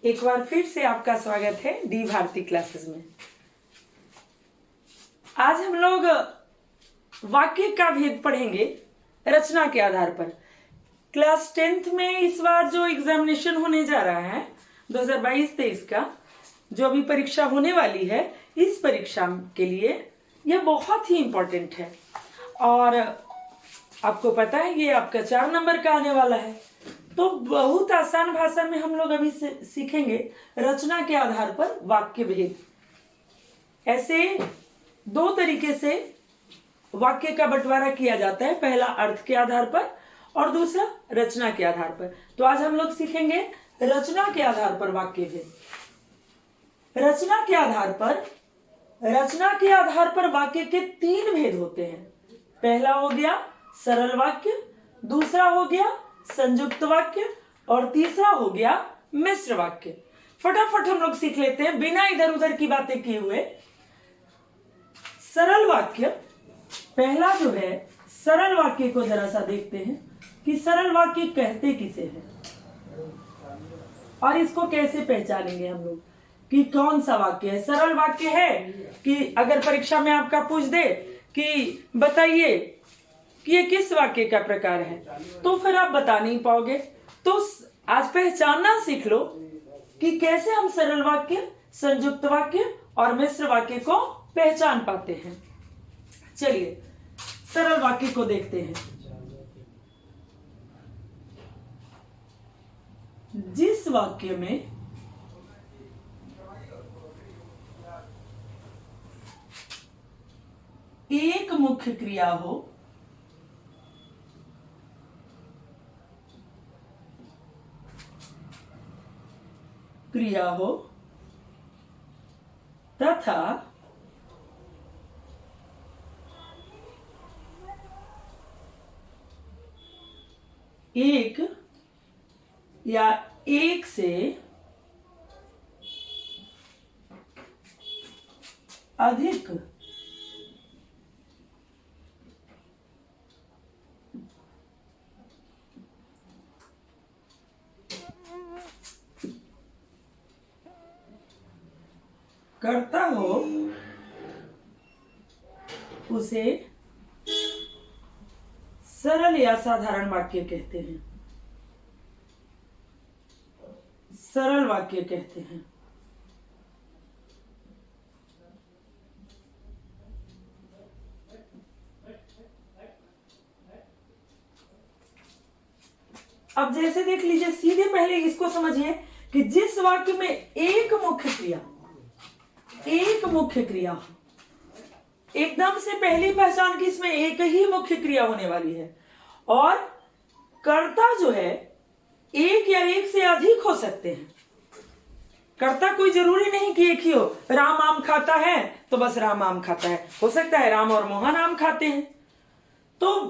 एक बार फिर से आपका स्वागत है डी भारती क्लासेस में। आज हम लोग वाक्य का भेद पढ़ेंगे रचना के आधार पर। क्लास 10th में इस बार जो एग्जामिनेशन होने जा रहा है 2022-23 का, जो अभी परीक्षा होने वाली है, इस परीक्षा के लिए यह बहुत ही इम्पोर्टेंट है। और आपको पता है ये आपका 4 नंबर का आने वाला है। तो बहुत आसान भाषा में हम लोग अभी सीखेंगे रचना के आधार पर वाक्य भेद। ऐसे 2 तरीके से वाक्य का बंटवारा किया जाता है, पहला अर्थ के आधार पर और दूसरा रचना के आधार पर। तो आज हम लोग सीखेंगे रचना के आधार पर वाक्य भेद। रचना के आधार पर वाक्य के 3 भेद होते हैं। पहला हो गया सरल वाक्य, दूसरा हो गया संयुक्त वाक्य और तीसरा हो गया मिश्र वाक्य। फटाफट हम लोग सीख लेते हैं बिना इधर उधर की बातें किए हुए। सरल वाक्य, पहला जो है सरल वाक्य को जरा सा देखते हैं कि सरल वाक्य कहते किसे हैं और इसको कैसे पहचानेंगे हम लोग कि कौन सा वाक्य है। सरल वाक्य है कि अगर परीक्षा में आपका पूछ दे कि बताइए कि ये किस वाक्य का प्रकार है, तो फिर आप बता नहीं पाओगे। तो आज पहचानना सीख लो कि कैसे हम सरल वाक्य, संयुक्त वाक्य और मिश्र वाक्य को पहचान पाते हैं। चलिए सरल वाक्य को देखते हैं। जिस वाक्य में एक मुख्य क्रिया हो तथा एक या एक से अधिक करता हो उसे सरल या साधारण वाक्य कहते हैं। सरल वाक्य कहते हैं। अब जैसे देख लीजिए, सीधे पहले इसको समझिए कि जिस वाक्य में एक मुख्य क्रिया हो, एकदम से पहली पहचान की इसमें एक ही मुख्य क्रिया होने वाली है और कर्ता जो है एक या एक से अधिक हो सकते हैं। कर्ता कोई जरूरी नहीं कि एक ही हो। राम आम खाता है तो बस राम आम खाता है, हो सकता है राम और मोहन आम खाते हैं। तो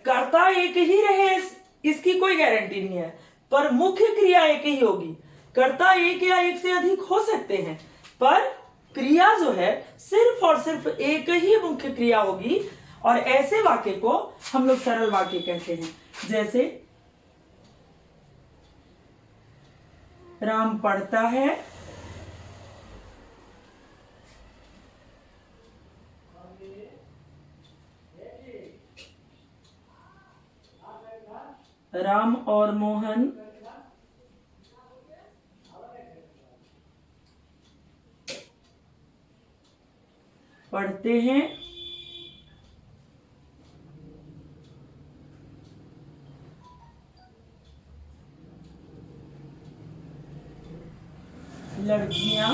कर्ता एक ही रहे इसकी कोई गारंटी नहीं है, पर मुख्य क्रिया एक ही होगी। कर्ता एक या एक से अधिक हो सकते हैं, पर क्रिया जो है सिर्फ और सिर्फ एक ही मुख्य क्रिया होगी। और ऐसे वाक्य को हम लोग सरल वाक्य कहते हैं। जैसे राम पढ़ता है, राम और मोहन पढ़ते हैं। लड़कियां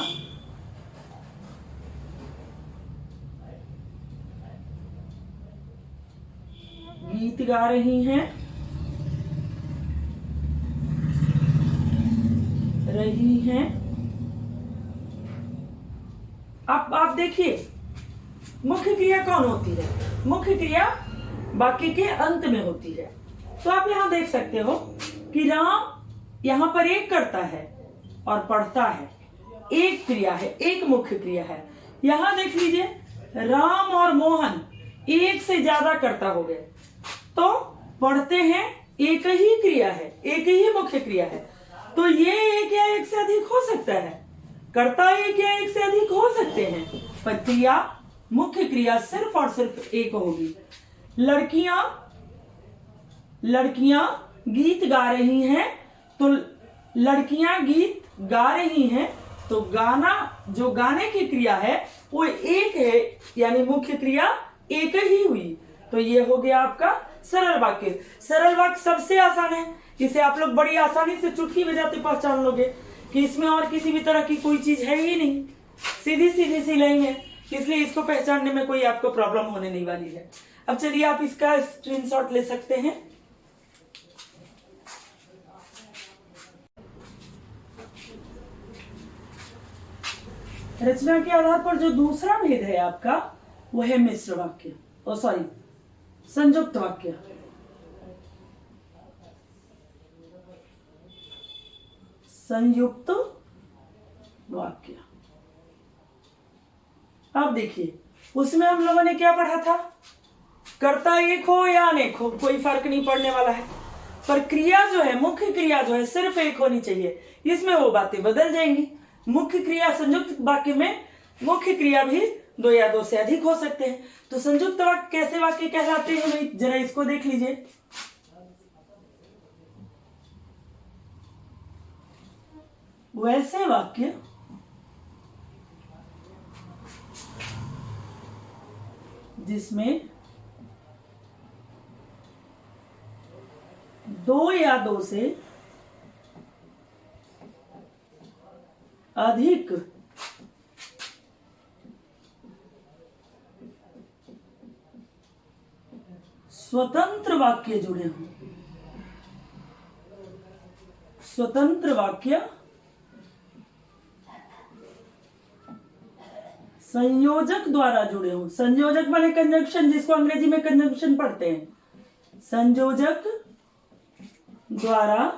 गीत गा रही हैं, अब आप देखिए मुख्य क्रिया कौन होती है। मुख्य क्रिया वाक्य के अंत में होती है। तो आप यहां देख सकते हो कि राम यहां पर एक करता है और पढ़ता है, एक क्रिया है, एक मुख्य क्रिया है। यहां देख लीजिए राम और मोहन एक से ज्यादा कर्ता हो गए, तो पढ़ते हैं एक ही क्रिया है, एक ही मुख्य क्रिया है। तो ये एक या एक से अधिक हो सकता है, कर्ता एक या एक से अधिक हो सकते हैं, पर क्रिया, मुख्य क्रिया सिर्फ और सिर्फ एक होगी। लड़कियां गीत गा रही हैं, तो लड़कियां गीत गा रही हैं, तो गाना, जो गाने की क्रिया है वो एक है, यानी मुख्य क्रिया एक ही हुई। तो ये हो गया आपका सरल वाक्य। सरल वाक्य सबसे आसान है, इसे आप लोग बड़ी आसानी से चुटकी बजाते पहचान लोगे कि इसमें और किसी भी तरह की कोई चीज है ही नहीं, सीधी सीधी सी लाइन है, इसलिए इसको पहचानने में कोई आपको प्रॉब्लम होने नहीं वाली है। अब चलिए आप इसका स्क्रीनशॉट ले सकते हैं। रचना के आधार पर जो दूसरा भेद है आपका, वो है मिश्र वाक्य, संयुक्त वाक्य। संयुक्त वाक्य। अब देखिए, उसमें हम लोगों ने क्या पढ़ा था, कर्ता एक हो या अनेक हो कोई फर्क नहीं पड़ने वाला है, पर क्रिया जो है, मुख्य क्रिया जो है सिर्फ एक होनी चाहिए। इसमें वो बातें बदल जाएंगी। मुख्य क्रिया, संयुक्त वाक्य में मुख्य क्रिया भी दो या दो से अधिक हो सकते हैं। तो संयुक्त वाक्य कैसे वाक्य कहलाते हैं भाई, जरा इसको देख लीजिए। वैसे वाक्य जिसमें दो या दो से अधिक स्वतंत्र वाक्य जुड़े हों। स्वतंत्र वाक्य संयोजक द्वारा जुड़े हों। संयोजक माने कंजंक्शन, जिसको अंग्रेजी में कंजंक्शन पढ़ते हैं। संयोजक द्वारा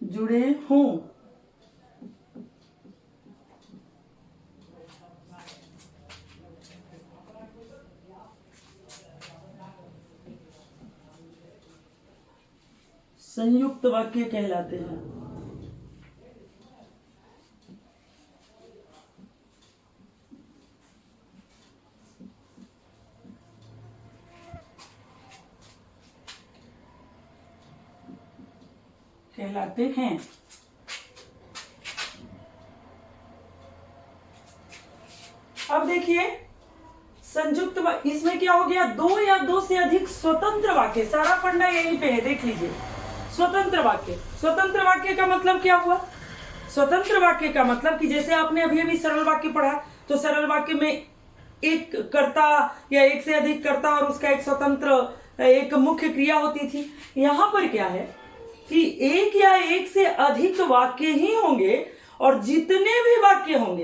जुड़े हों। संयुक्त वाक्य कहलाते हैं। अब देखिए संयुक्त इसमें क्या हो गया, दो या दो से अधिक स्वतंत्र वाक्य। सारा फंडा यहीं पे है, देख लीजिए। स्वतंत्र वाक्य, स्वतंत्र वाक्य का मतलब क्या हुआ? स्वतंत्र वाक्य का मतलब कि जैसे आपने अभी अभी सरल वाक्य पढ़ा, तो सरल वाक्य में एक कर्ता या एक से अधिक कर्ता और उसका एक स्वतंत्र एक मुख्य क्रिया होती थी। यहां पर क्या है कि एक या एक से अधिक वाक्य ही होंगे, और जितने भी वाक्य होंगे,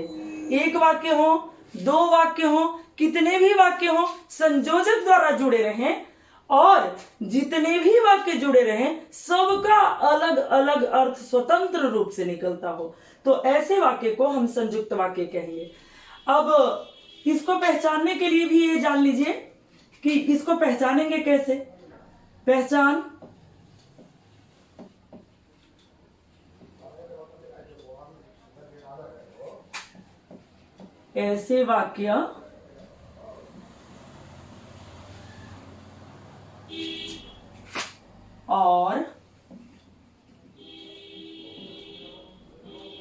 एक वाक्य हो, दो वाक्य हो, कितने भी वाक्य हो, संयोजक द्वारा जुड़े रहें, और जितने भी वाक्य जुड़े रहें सबका अलग अलग अर्थ स्वतंत्र रूप से निकलता हो, तो ऐसे वाक्य को हम संयुक्त वाक्य कहेंगे। अब इसको पहचानने के लिए भी ये जान लीजिए कि इसको पहचानेंगे कैसे। पहचान ऐसे वाक्य और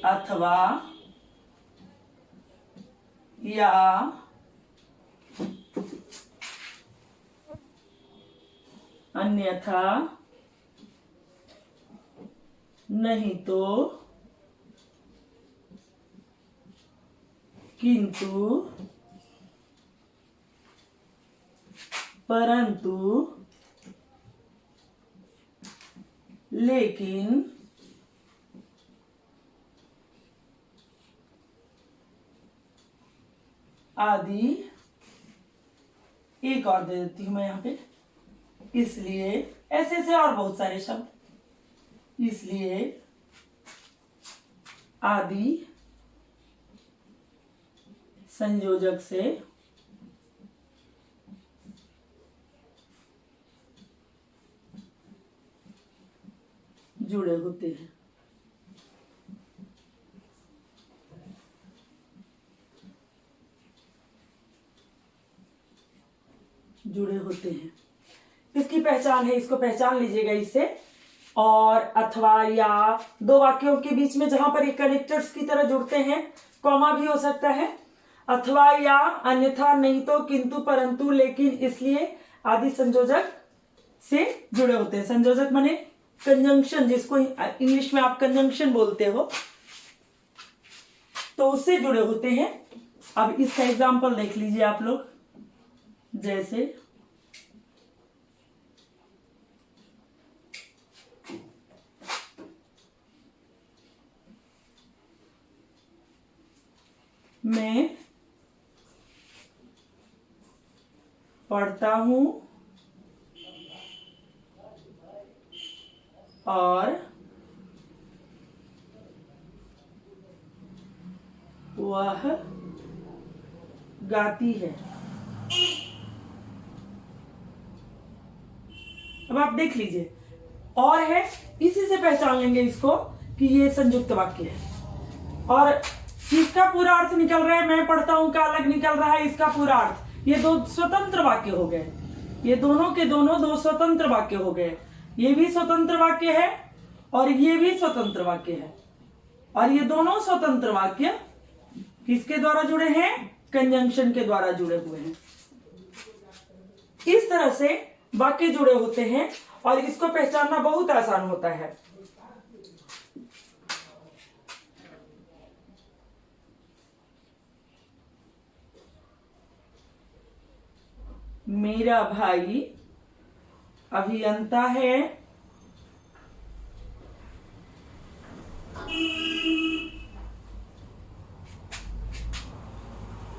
अथवा या अन्यथा नहीं तो किंतु परंतु लेकिन आदि, एक और दे देती हूं मैं यहां पे, इसलिए, ऐसे और बहुत सारे शब्द, इसलिए, आदि संयोजक से जुड़े होते हैं। जुड़े होते हैं, इसकी पहचान है, इसको पहचान लीजिएगा इससे। और अथवा या दो वाक्यों के बीच में जहां पर ये कनेक्टर्स की तरह जुड़ते हैं, कॉमा भी हो सकता है, अथवा या अन्यथा नहीं तो किंतु परंतु लेकिन इसलिए आदि संयोजक से जुड़े होते हैं। संयोजक माने कंजंक्शन, जिसको इंग्लिश में आप कंजंक्शन बोलते हो, तो उससे जुड़े होते हैं। अब इसका एग्जाम्पल देख लीजिए आप लोग, जैसे मैं पढ़ता हूं और वह गाती है। अब आप देख लीजिए, और है, इसी से पहचान लेंगे इसको कि ये संयुक्त वाक्य है। और इसका पूरा अर्थ निकल रहा है, मैं पढ़ता हूं का अलग निकल रहा है इसका पूरा अर्थ। ये दो स्वतंत्र वाक्य हो गए, ये दोनों के दोनों दो स्वतंत्र वाक्य हो गए। ये भी स्वतंत्र वाक्य है और ये भी स्वतंत्र वाक्य है। और ये दोनों स्वतंत्र वाक्य किसके द्वारा जुड़े हैं? कंजंक्शन के द्वारा जुड़े हुए हैं। इस तरह से वाक्य जुड़े होते हैं और इसको पहचानना बहुत आसान होता है। मेरा भाई अभियंता है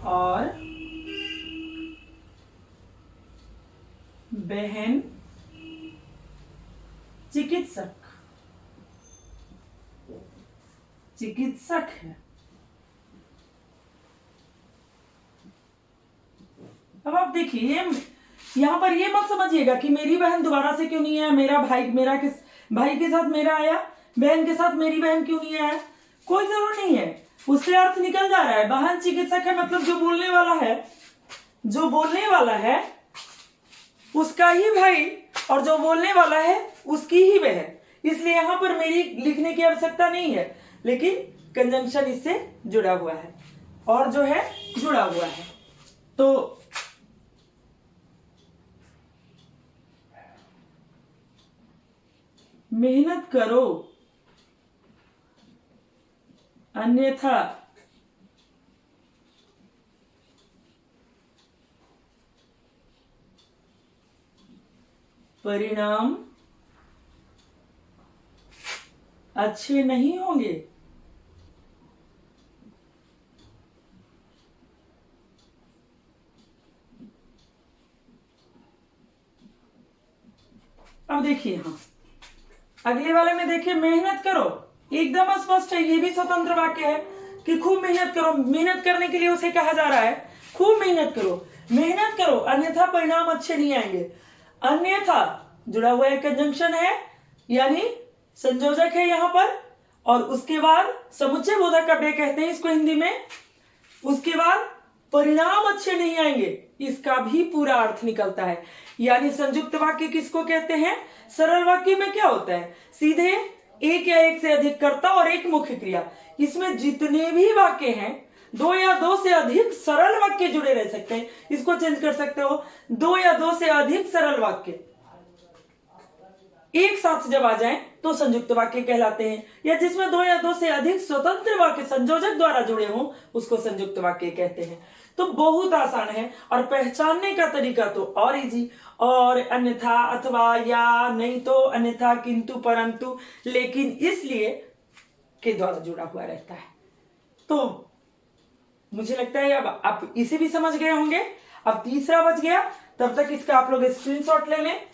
और बहन चिकित्सक है। अब आप देखिए, यहां पर ये मत समझिएगा कि मेरी बहन दोबारा से क्यों नहीं आया, मेरा भाई के साथ मेरा आया, बहन के साथ मेरी बहन क्यों नहीं आया। कोई जरूर नहीं है, उससे अर्थ निकल जा रहा है। बहन चिकित्सक है मतलब जो बोलने वाला है उसका ही भाई, और जो बोलने वाला है उसकी ही बहन। इसलिए यहां पर मेरी लिखने की आवश्यकता नहीं है, लेकिन कंजंक्शन इससे जुड़ा हुआ है और जो है जुड़ा हुआ है। तो मेहनत करो अन्यथा परिणाम अच्छे नहीं होंगे। अब देखिए, हाँ, अगले वाले में देखिए, मेहनत करो, एकदम स्पष्ट है, ये भी स्वतंत्र वाक्य है कि खूब मेहनत करो। मेहनत करने के लिए उसे कहा जा रहा है, खूब मेहनत करो अन्यथा परिणाम अच्छे नहीं आएंगे। अन्यथा जुड़ा हुआ एक कंजंक्शन है, यानी संयोजक है यहां पर, और उसके बाद समुच्चय बोधक अव्यय कहते हैं इसको हिंदी में। उसके बाद परिणाम अच्छे नहीं आएंगे, इसका भी पूरा अर्थ निकलता है। यानी संयुक्त वाक्य किसको कहते हैं? सरल वाक्य में क्या होता है? सीधे एक या एक से अधिक कर्ता और एक मुख्य क्रिया। इसमें जितने भी वाक्य हैं, दो या दो से अधिक सरल वाक्य जुड़े रह सकते हैं। इसको चेंज कर सकते हो, दो या दो से अधिक सरल वाक्य एक साथ जब आ जाएं तो संयुक्त वाक्य कहलाते हैं, या जिसमें दो या दो से अधिक स्वतंत्र वाक्य संयोजक द्वारा जुड़े हों उसको संयुक्त वाक्य कहते हैं। तो बहुत आसान है, और पहचानने का तरीका तो और इजी। और अन्यथा, अथवा, या नहीं तो, अन्यथा, किंतु, परंतु, लेकिन, इसलिए के द्वारा जुड़ा हुआ रहता है। तो मुझे लगता है अब आप इसे भी समझ गए होंगे। अब तीसरा बच गया, तब तक इसका आप लोग स्क्रीनशॉट ले लें।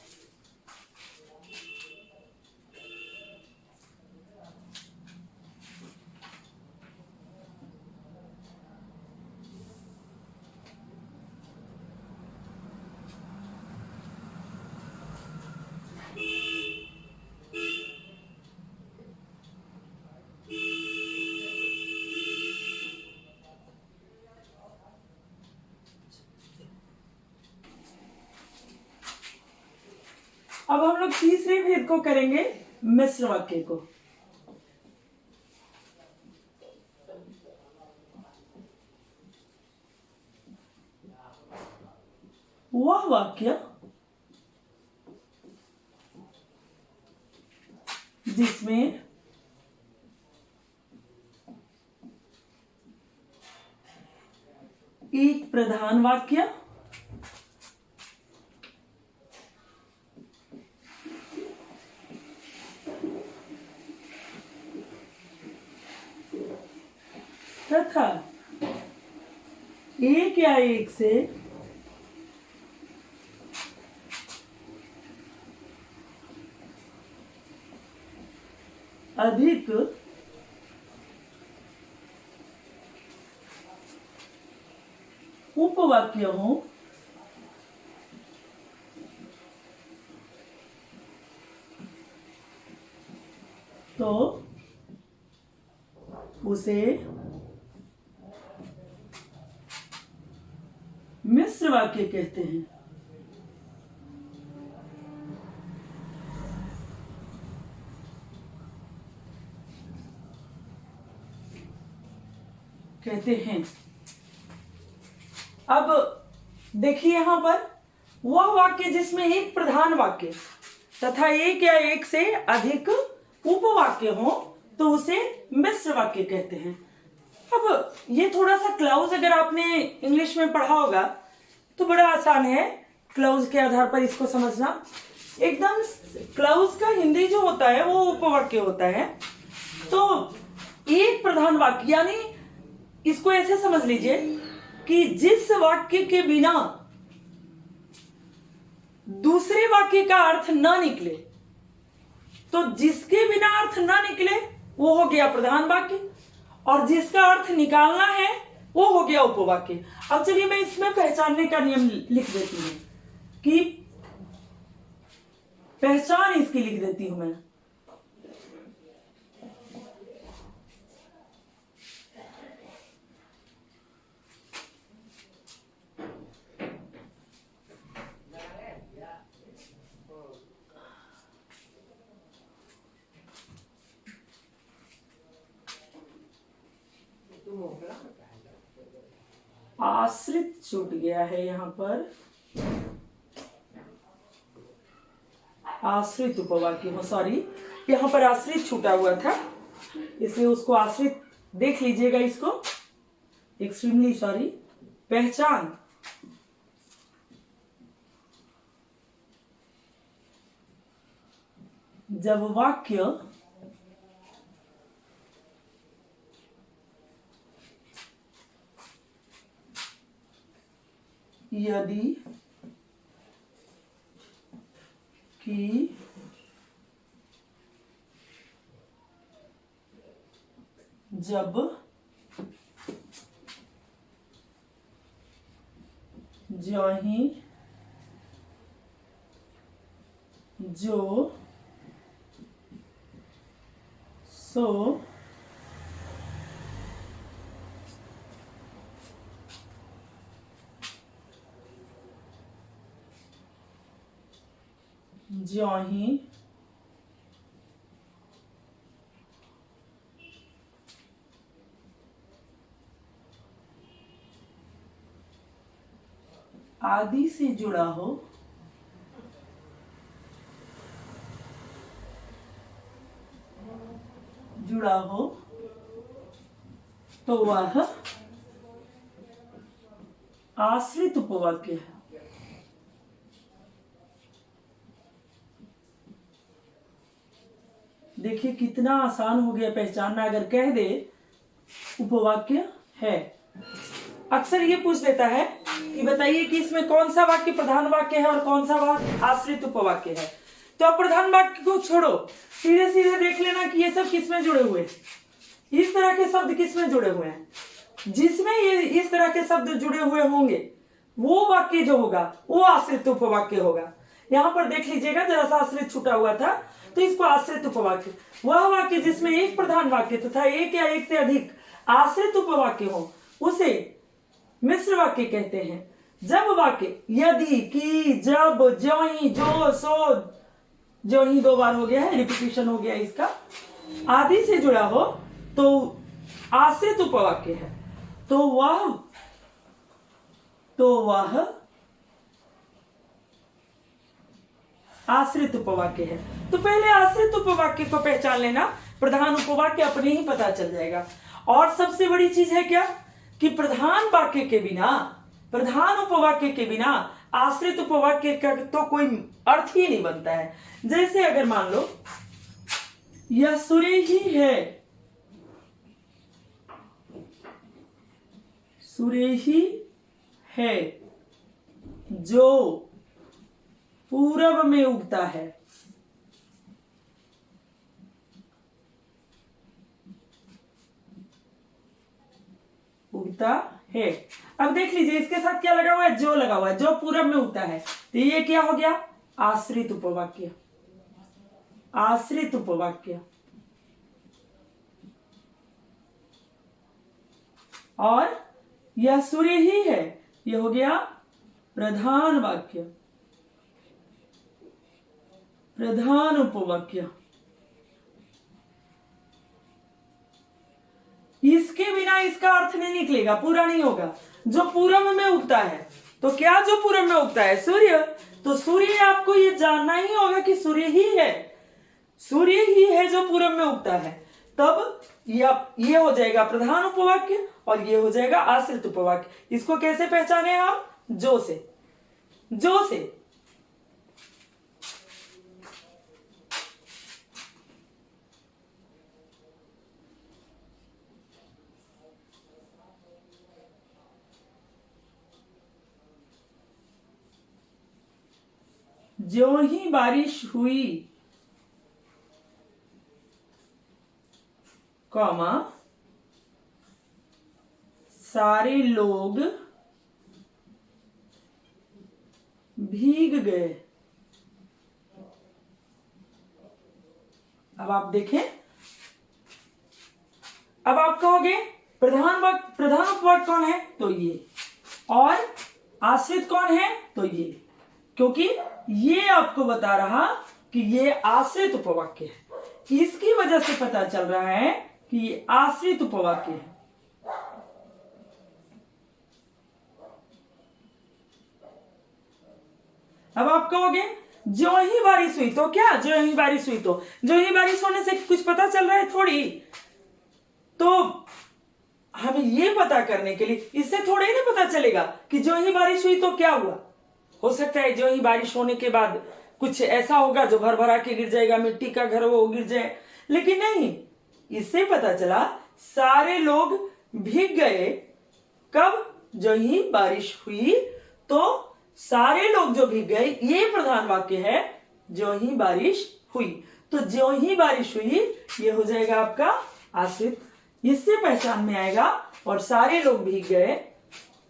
अब हम लोग तीसरे भेद को करेंगे, मिश्र वाक्य को। वह वाक्य जिसमें एक प्रधान वाक्य तथा एक या एक से अधिक उपवाक्य हो तो उसे मिश्र वाक्य कहते हैं। अब देखिए यहां पर, वह वाक्य जिसमें एक प्रधान वाक्य तथा एक या एक से अधिक उपवाक्य हो तो उसे मिश्र वाक्य कहते हैं। अब ये थोड़ा सा क्लाउज अगर आपने इंग्लिश में पढ़ा होगा तो बड़ा आसान है क्लाउज के आधार पर इसको समझना। एकदम क्लाउज का हिंदी जो होता है वो उपवाक्य होता है। तो एक प्रधान वाक्य यानी इसको ऐसे समझ लीजिए कि जिस वाक्य के बिना दूसरे वाक्य का अर्थ ना निकले, तो जिसके बिना अर्थ ना निकले वो हो गया प्रधान वाक्य, और जिसका अर्थ निकालना है वो हो गया उपवाक्य। अब चलिए मैं इसमें पहचानने का नियम लिख देती हूं कि पहचान इसकी लिख देती हूं मैं। आश्रित छूट गया है यहां पर, आश्रित उपवाक्य हो, सॉरी यहां पर आश्रित छूटा हुआ था इसलिए उसको आश्रित देख लीजिएगा इसको, एक्सट्रीमली सॉरी। पहचान जब वाक्य यदि कि जब ज्यों जो सो ज्यों आदि से जुड़ा हो तो वह आश्रित उपवाक्य है। देखिए कितना आसान हो गया पहचानना, अगर कह दे उपवाक्य है। अक्सर ये पूछ देता है कि बताइए कि इसमें कौन सा वाक्य प्रधान वाक्य है और कौन सा वाक्य आश्रित उपवाक्य है। तो आप प्रधान वाक्य को छोड़ो, सीधे सीधे देख लेना कि ये सब किसमें जुड़े हुए हैं, इस तरह के शब्द किसमें जुड़े हुए हैं। जिसमें ये इस तरह के शब्द जुड़े हुए होंगे वो वाक्य जो होगा वो आश्रित उपवाक्य होगा। यहाँ पर देख लीजिएगा जरा सा आश्रित छूटा हुआ था तो इसको आश्रित उपवाक्य, वह वाक्य जिसमें एक प्रधान वाक्य तथा एक या एक से अधिक आश्रित उपवाक्य हो उसे मिश्र वाक्य कहते हैं। जब वाक्य यदि कि जब ज्यों जो सो जो ही 2 बार हो गया है, रिपीटिशन हो गया इसका, आदि से जुड़ा हो तो आश्रित उपवाक्य है। तो वह आश्रित उपवाक्य है। तो पहले आश्रित उपवाक्य को पहचान लेना, प्रधान उपवाक्य अपने ही पता चल जाएगा। और सबसे बड़ी चीज है क्या कि प्रधान वाक्य के बिना, प्रधान उपवाक्य के बिना आश्रित उपवाक्य का तो कोई अर्थ ही नहीं बनता है। जैसे अगर मान लो यह सूर्य ही है, सूर्य ही है जो पूरब में उगता है। उगता है। अब देख लीजिए इसके साथ क्या लगा हुआ है, जो लगा हुआ है, जो पूरब में उगता है। तो ये क्या हो गया, आश्रित उपवाक्य, आश्रित उपवाक्य। और यह सूर्य ही है, यह हो गया प्रधान वाक्य, प्रधान उपवाक्य। इसके बिना इसका अर्थ नहीं निकलेगा, पूरा नहीं होगा। जो पूरब में उगता है, तो क्या जो पूरब में उगता है, सूर्य। तो सूर्य आपको ये जानना ही होगा कि सूर्य ही है, सूर्य ही है जो पूरब में उगता है। तब ये हो जाएगा प्रधान उपवाक्य और ये हो जाएगा आश्रित उपवाक्य। इसको कैसे पहचाने हम, जो से, जो से। जो ही बारिश हुई, कॉमा, सारे लोग भीग गए। अब आप देखें, अब आप कहोगे प्रधान उपवाक्य कौन है, तो ये, और आश्रित कौन है, तो ये, क्योंकि ये आपको बता रहा कि ये आश्रित उपवाक्य है। इसकी वजह से पता चल रहा है कि ये आश्रित उपवाक्य है। अब आप कहोगे जो ही बारिश हुई, तो क्या जो ही बारिश हुई, तो जो ही बारिश होने से कुछ पता चल रहा है थोड़ी। तो हमें ये पता करने के लिए, इससे थोड़े ही नहीं पता चलेगा कि जो ही बारिश हुई तो क्या हुआ। हो सकता है जो ही बारिश होने के बाद कुछ ऐसा होगा जो भर भरा के गिर जाएगा, मिट्टी का घर वो गिर जाए, लेकिन नहीं, इससे पता चला सारे लोग भीग गए। कब, जो ही बारिश हुई तो सारे लोग जो भीग गए, ये प्रधान वाक्य है, जो ही बारिश हुई। तो जो ही बारिश हुई ये हो जाएगा आपका आश्रित, इससे पहचान में आएगा। और सारे लोग भीग गए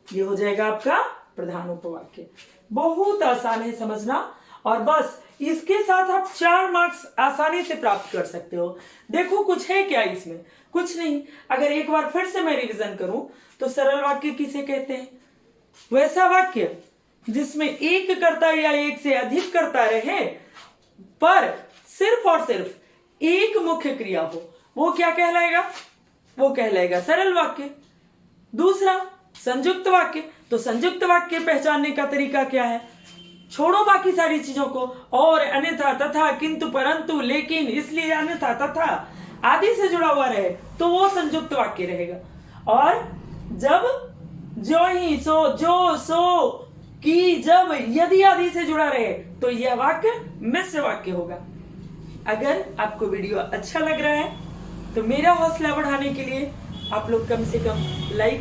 ये हो जाएगा आपका प्रधान उपवाक्य। बहुत आसान है समझना, और बस इसके साथ आप 4 मार्क्स आसानी से प्राप्त कर सकते हो। देखो कुछ है क्या इसमें, कुछ नहीं। अगर एक बार फिर से मैं रिवीजन करूं तो सरल वाक्य किसे कहते हैं, वैसा वाक्य जिसमें एक कर्ता या एक से अधिक कर्ता रहे पर सिर्फ और सिर्फ एक मुख्य क्रिया हो, वो क्या कहलाएगा, वो कहलाएगा सरल वाक्य। दूसरा संयुक्त वाक्य, तो संयुक्त वाक्य पहचानने का तरीका क्या है, छोड़ो बाकी सारी चीजों को, और अन्यथा, तथा, किंतु, परंतु, लेकिन, इसलिए, अन्यथा, तथा आदि से जुड़ा हुआ रहे तो वो संयुक्त वाक्य रहेगा। और जब जो ही, सो, जो, सो, कि, जब, यदि आदि से जुड़ा रहे तो यह वाक्य मिश्र वाक्य होगा। अगर आपको वीडियो अच्छा लग रहा है तो मेरा हौसला बढ़ाने के लिए आप लोग कम से कम लाइक,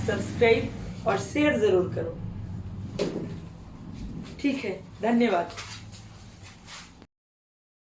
सब्सक्राइब और शेयर जरूर करो। ठीक है, धन्यवाद।